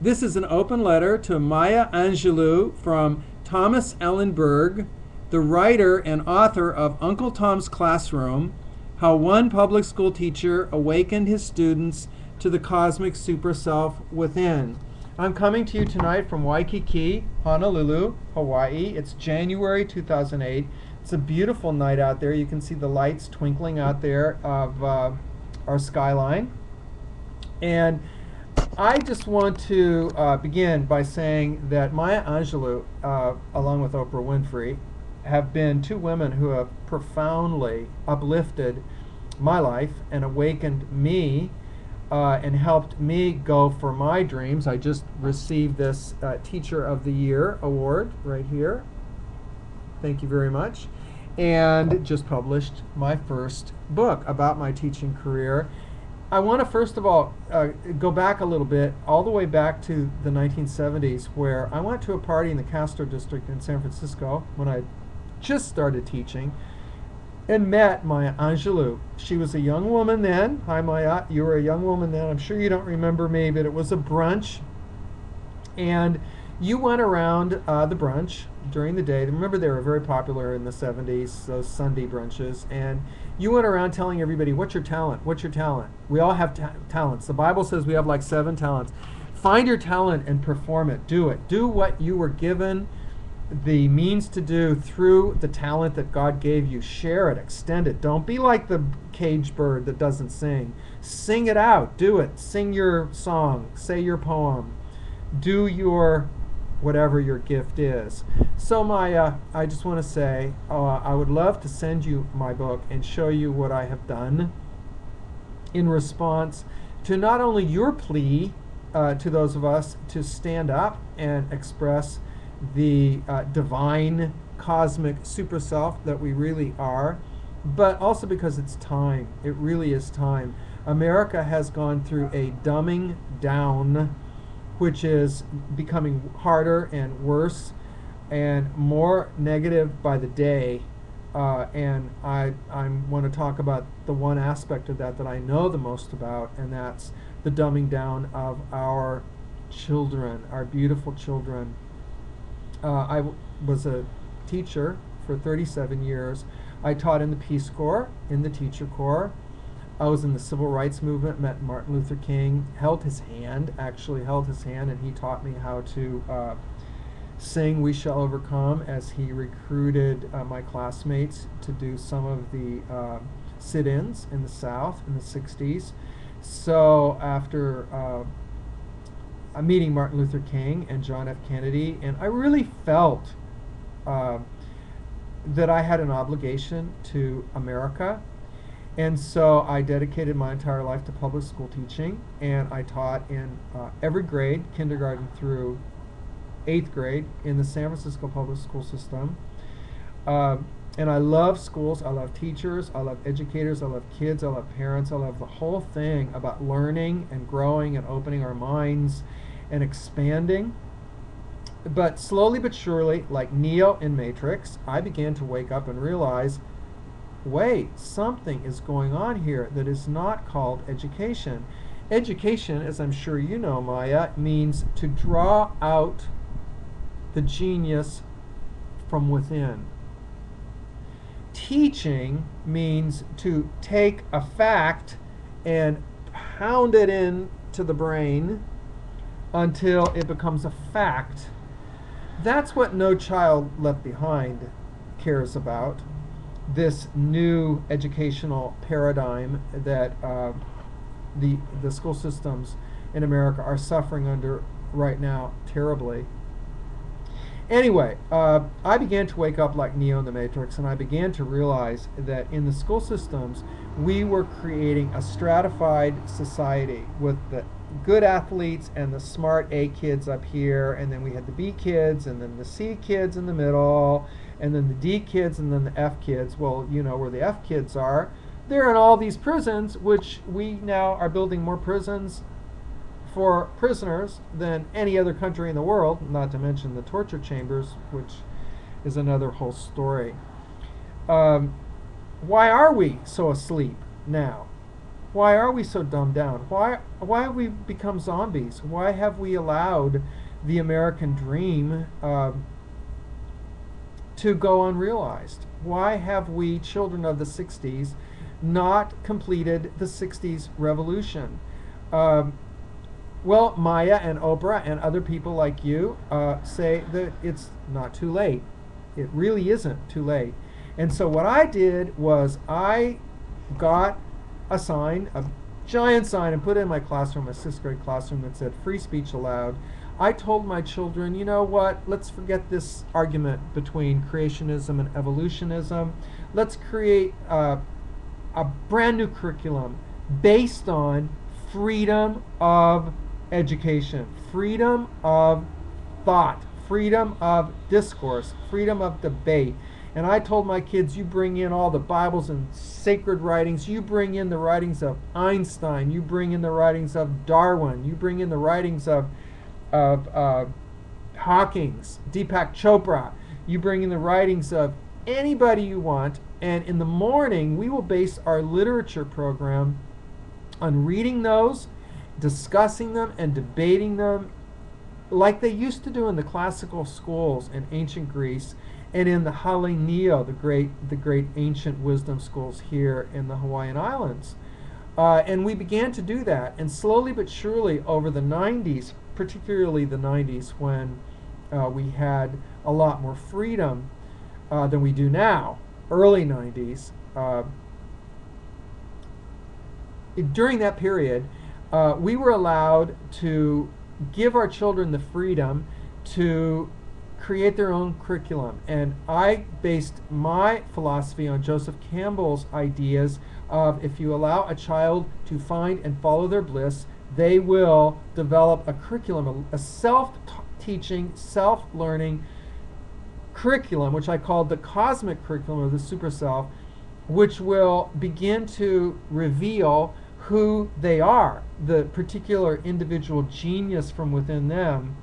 This is an open letter to Maya Angelou from Thomas Ellenberg, the writer and author of Uncle Tom's Classroom: How One Public School Teacher Awakened His Students to the Cosmic Super Self Within. I'm coming to you tonight from Waikiki, Honolulu, Hawaii. It's January 2008. It's a beautiful night out there. You can see the lights twinkling out there of our skyline. And I just want to begin by saying that Maya Angelou, along with Oprah Winfrey, have been two women who have profoundly uplifted my life and awakened me and helped me go for my dreams. I just received this Teacher of the Year award right here. Thank you very much. And just published my first book about my teaching career. I want to first of all go back a little bit, all the way back to the 1970s, where I went to a party in the Castro district in San Francisco when I just started teaching, and met Maya Angelou. She was a young woman then. Hi Maya, you were a young woman then. I'm sure you don't remember me, but it was a brunch, and you went around the brunch during the day. Remember, they were very popular in the 70s, those Sunday brunches, and you went around telling everybody, what's your talent? What's your talent? We all have talents. The Bible says we have like 7 talents. Find your talent and perform it. Do it. Do what you were given the means to do through the talent that God gave you. Share it. Extend it. Don't be like the caged bird that doesn't sing. Sing it out. Do it. Sing your song. Say your poem. Do your whatever your gift is. So Maya, I just want to say I would love to send you my book and show you what I have done in response to not only your plea to those of us to stand up and express the divine cosmic super self that we really are, but also because it's time. It really is time. America has gone through a dumbing down, which is becoming harder and worse and more negative by the day. And I want to talk about the one aspect of that that I know the most about, and that's the dumbing down of our children, our beautiful children. I was a teacher for 37 years. I taught in the Peace Corps, in the Teacher Corps. I was in the Civil Rights Movement, met Martin Luther King, actually held his hand, and he taught me how to sing We Shall Overcome as he recruited my classmates to do some of the sit-ins in the South in the 60s. So after meeting Martin Luther King and John F. Kennedy, and I really felt that I had an obligation to America. And so I dedicated my entire life to public school teaching, and I taught in every grade, kindergarten through 8th grade, in the San Francisco public school system. And I love schools, I love teachers, I love educators, I love kids, I love parents, I love the whole thing about learning and growing and opening our minds and expanding. But slowly but surely, like Neo in Matrix, I began to wake up and realize, wait, something is going on here that is not called education. Education, as I'm sure you know, Maya, means to draw out the genius from within. Teaching means to take a fact and pound it into the brain until it becomes a fact. That's what No Child Left Behind cares about. This new educational paradigm that the school systems in America are suffering under right now terribly. Anyway, I began to wake up like Neo in the Matrix, and I began to realize that in the school systems we were creating a stratified society with the good athletes and the smart A kids up here, and then we had the B kids, and then the C kids in the middle, and then the D kids, and then the F kids. Well, you know where the F kids are. They're in all these prisons, which we now are building more prisons for prisoners than any other country in the world, not to mention the torture chambers, which is another whole story. Why are we so asleep now? Why are we so dumbed down? Why have we become zombies? Why have we allowed the American dream to go unrealized? Why have we, children of the 60s, not completed the 60s revolution? Well, Maya and Oprah and other people like you say that it's not too late. It really isn't too late. And so what I did was I got a sign, a giant sign, and put it in my classroom, a sixth grade classroom, that said "Free Speech Allowed." I told my children, you know what, let's forget this argument between creationism and evolutionism. Let's create a brand new curriculum based on freedom of education, freedom of thought, freedom of discourse, freedom of debate. And I told my kids, you bring in all the Bibles and sacred writings, you bring in the writings of Einstein, you bring in the writings of Darwin, you bring in the writings of Hawking's, Deepak Chopra, you bring in the writings of anybody you want, and in the morning we will base our literature program on reading those, discussing them, and debating them like they used to do in the classical schools in ancient Greece and in the Halenio, the great ancient wisdom schools here in the Hawaiian Islands. And we began to do that, and slowly but surely over the 90s, particularly the 90s when we had a lot more freedom than we do now, early 90s, during that period, we were allowed to give our children the freedom to create their own curriculum. And I based my philosophy on Joseph Campbell's ideas of, if you allow a child to find and follow their bliss, they will develop a curriculum, a self-teaching, self-learning curriculum, which I called the cosmic curriculum, or the super self, which will begin to reveal who they are, the particular individual genius from within them,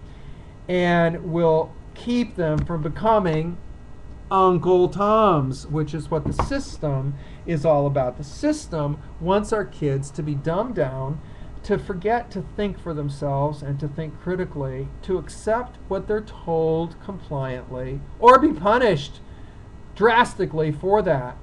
and will keep them from becoming Uncle Toms, which is what the system is all about. The system wants our kids to be dumbed down, to forget to think for themselves and to think critically, to accept what they're told compliantly, or be punished drastically for that.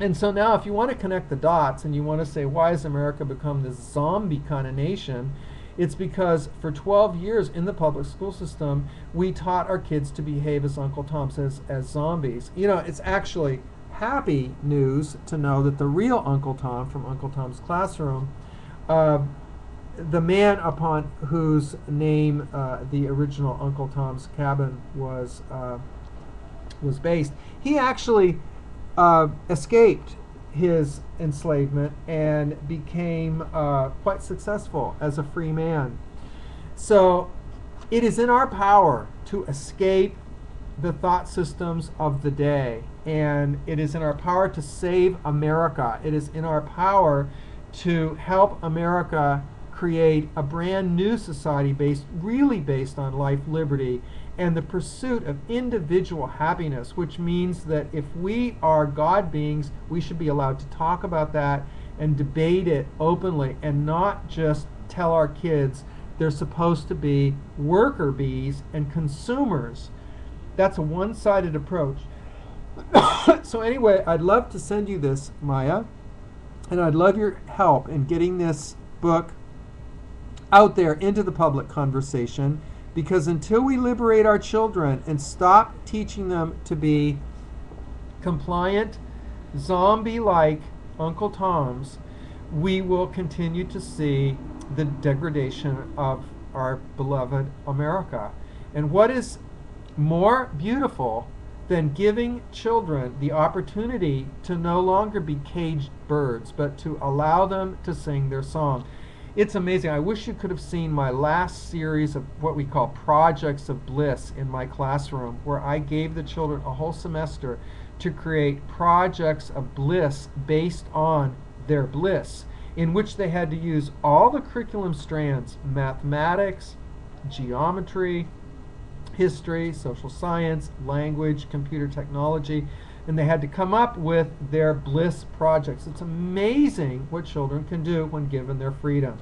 And so now if you want to connect the dots and you want to say, why has America become this zombie kind of nation? It's because for 12 years in the public school system, we taught our kids to behave as Uncle Toms, as zombies. You know, it's actually happy news to know that the real Uncle Tom from Uncle Tom's Classroom, the man upon whose name the original Uncle Tom's Cabin was based, he actually escaped his enslavement and became quite successful as a free man. So it is in our power to escape the thought systems of the day, and it is in our power to save America. It is in our power to help America create a brand new society really based on life, liberty, and the pursuit of individual happiness, which means that if we are God beings, we should be allowed to talk about that and debate it openly, and not just tell our kids they're supposed to be worker bees and consumers. That's a one-sided approach. So anyway, I'd love to send you this, Maya, and I'd love your help in getting this book out there into the public conversation, because until we liberate our children and stop teaching them to be compliant, zombie-like Uncle Toms, we will continue to see the degradation of our beloved America. And what is more beautiful than giving children the opportunity to no longer be caged birds, but to allow them to sing their song? It's amazing. I wish you could have seen my last series of what we call projects of bliss in my classroom, where I gave the children a whole semester to create projects of bliss based on their bliss, in which they had to use all the curriculum strands: mathematics, geometry, history, social science, language, computer technology, and they had to come up with their bliss projects. It's amazing what children can do when given their freedom.